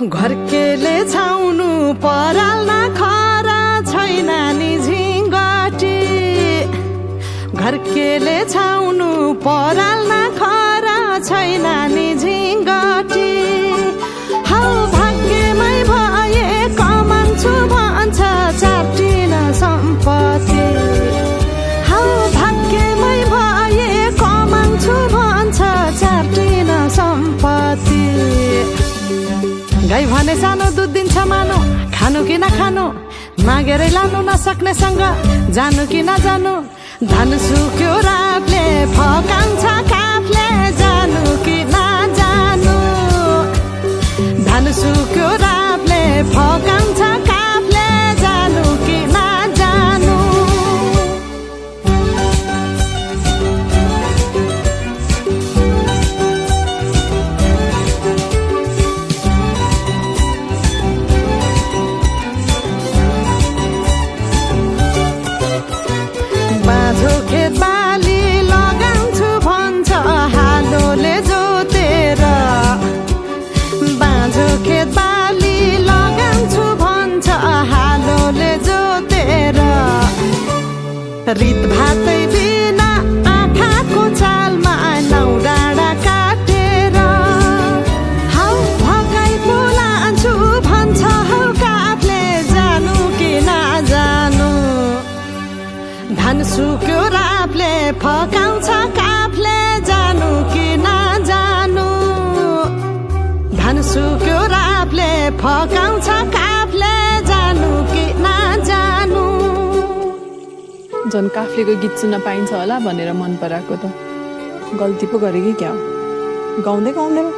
घरकेले छाउनु पराल नखरा छैन नि झिङ्गटी घरकेले छाउनु पराल नखरा छैन नि झिङ्गटी हौ भाग्यमै भए कमान्छु भन्छ चाटिन सम्पत्ति हौ भाग्यमै भए कमान्छु भन्छ चाटिन सम्पत्ति गाई भने सानो दुध दिन्छ मानो खानु कि नखानु मागेरै लानु नसक्नेसँग जानु कि नजानु धन सुक्यो रातले फकाउँछ काफले जानु कि नजानु धन सुक्यो रातले फकाउँछ काफले जानु कि नजानु खेत बाली लगाउँछु भन्छ हालोले जोतेर बाँझो खेत बाली लगाउँछु भन्छ हालोले जोतेर रित भातै बिना आँखाको चालमा नौ डाँडा काटेर हौ भगाई बोलान्छु भन्छ हौ काफले जानु कि नजानु धन सुक्यो रापले फकाउँछ काफले जानु कि नजानु धन सुक्यो रापले फकाउँछ काफले जानु कि नजानु झन् काफ्लेको गीत सुन्न पाइन्छ होला भनेर मन पराएको त गल्ती पो गरे कि क्या गाउँदै गाउँदैन